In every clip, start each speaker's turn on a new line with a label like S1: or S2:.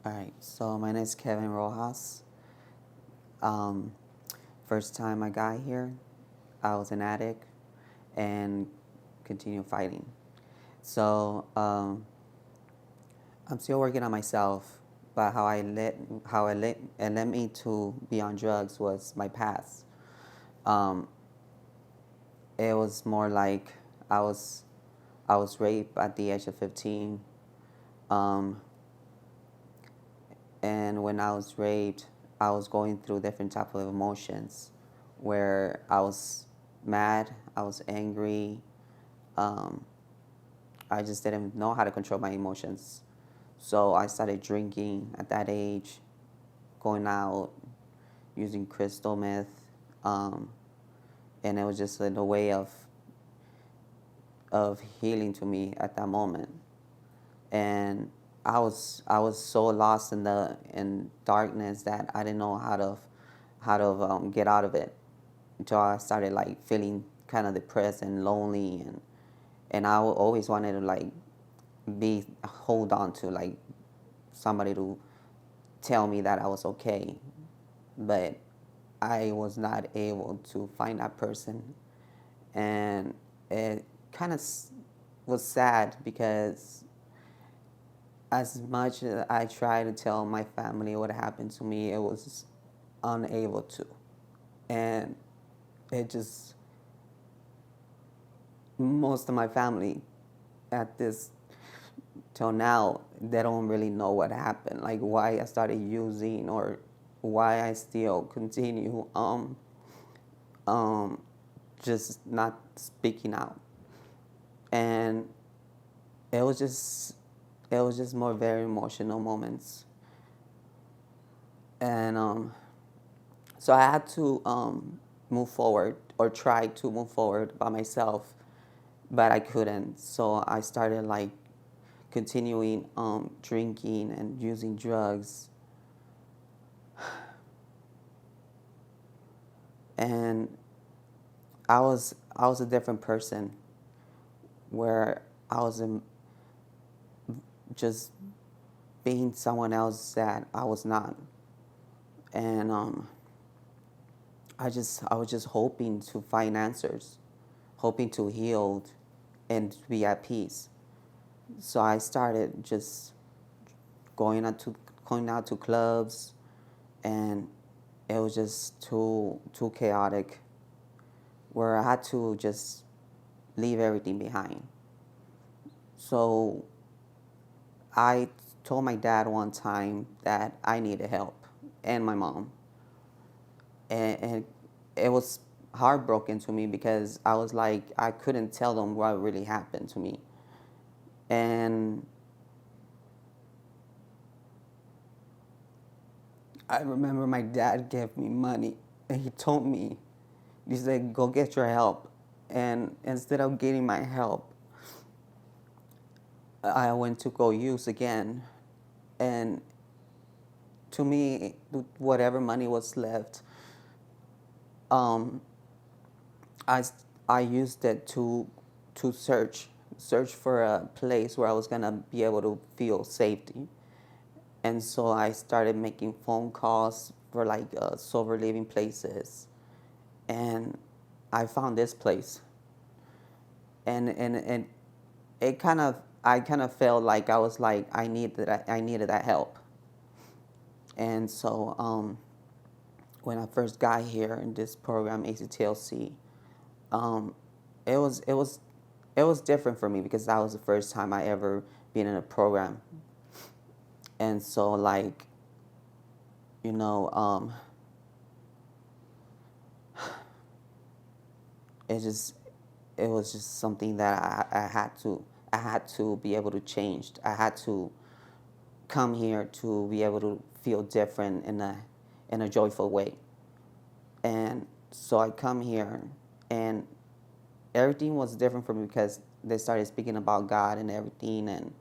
S1: All right, so my name is Kevin Rojas. Um, First time I got here, I was an addict and continue fighting. So I'm still working on myself, but how it led me to be on drugs was my past. Um, it was more like I was I was raped at the age of 15. Um, And when I was raped, I was going through different type of emotions, where I was mad, I was angry. Um, I just didn't know how to control my emotions. So I started drinking at that age, going out, using crystal meth, um, and it was just a way of healing to me at that moment. And I was so lost in darkness that I didn't know how to get out of it until I started like feeling kind of depressed and lonely, and I always wanted to like be hold on to like somebody to tell me that I was okay, but I was not able to find that person. And it kind of was sad because as much as I tried to tell my family what happened to me, it was unable to. And it just, most of my family at this till now, they don't really know what happened, like why I started using or why I still continue um, just not speaking out. And it was just, it was just more very emotional moments. And so I had to move forward or try to move forward by myself, but I couldn't. So I started like continuing drinking and using drugs, and I was a different person where I was just being someone else that I was not, and I was just hoping to find answers, hoping to heal, and to be at peace. So I started just going out to going out to clubs, and it was just too chaotic, where I had to just leave everything behind. So I told my dad one time that I needed help, and my mom, and it was heartbroken to me because I was like I couldn't tell them what really happened to me, and I remember my dad gave me money, and he told me, he said, "Go get your help," and instead of getting my help, I went to go use again, and to me, whatever money was left, um, I, I used it to search for a place where I was gonna be able to feel safety, and so I started making phone calls for like sober living places, and I found this place, and it kind of I kind of felt like I was like I needed that help, and so when I first got here in this program ACTLC, um, it was it was it was different for me because that was the first time I ever been in a program, and so like you know it just it was just something that I had to be able to change. I had to come here to be able to feel different in a joyful way. And so I come here, and everything was different for me because they started speaking about God and everything, and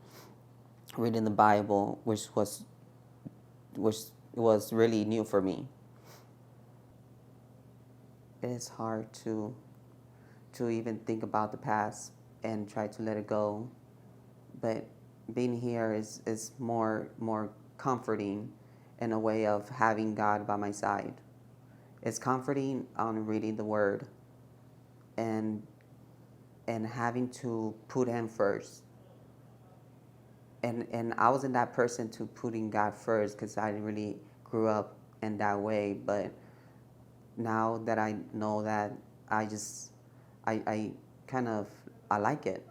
S1: reading the Bible, which was really new for me. It is hard to even think about the past and try to let it go, but being here is more comforting in a way of having God by my side. It's comforting on reading the Word and having to put Him first. And I wasn't that person to putting God first because I didn't really grew up in that way. But now that I know that, I just I kind of I like it.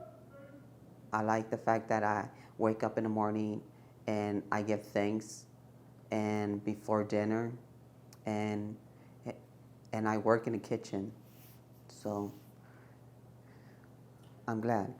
S1: I like the fact that I wake up in the morning and I give thanks and before dinner and I work in the kitchen. So I'm glad.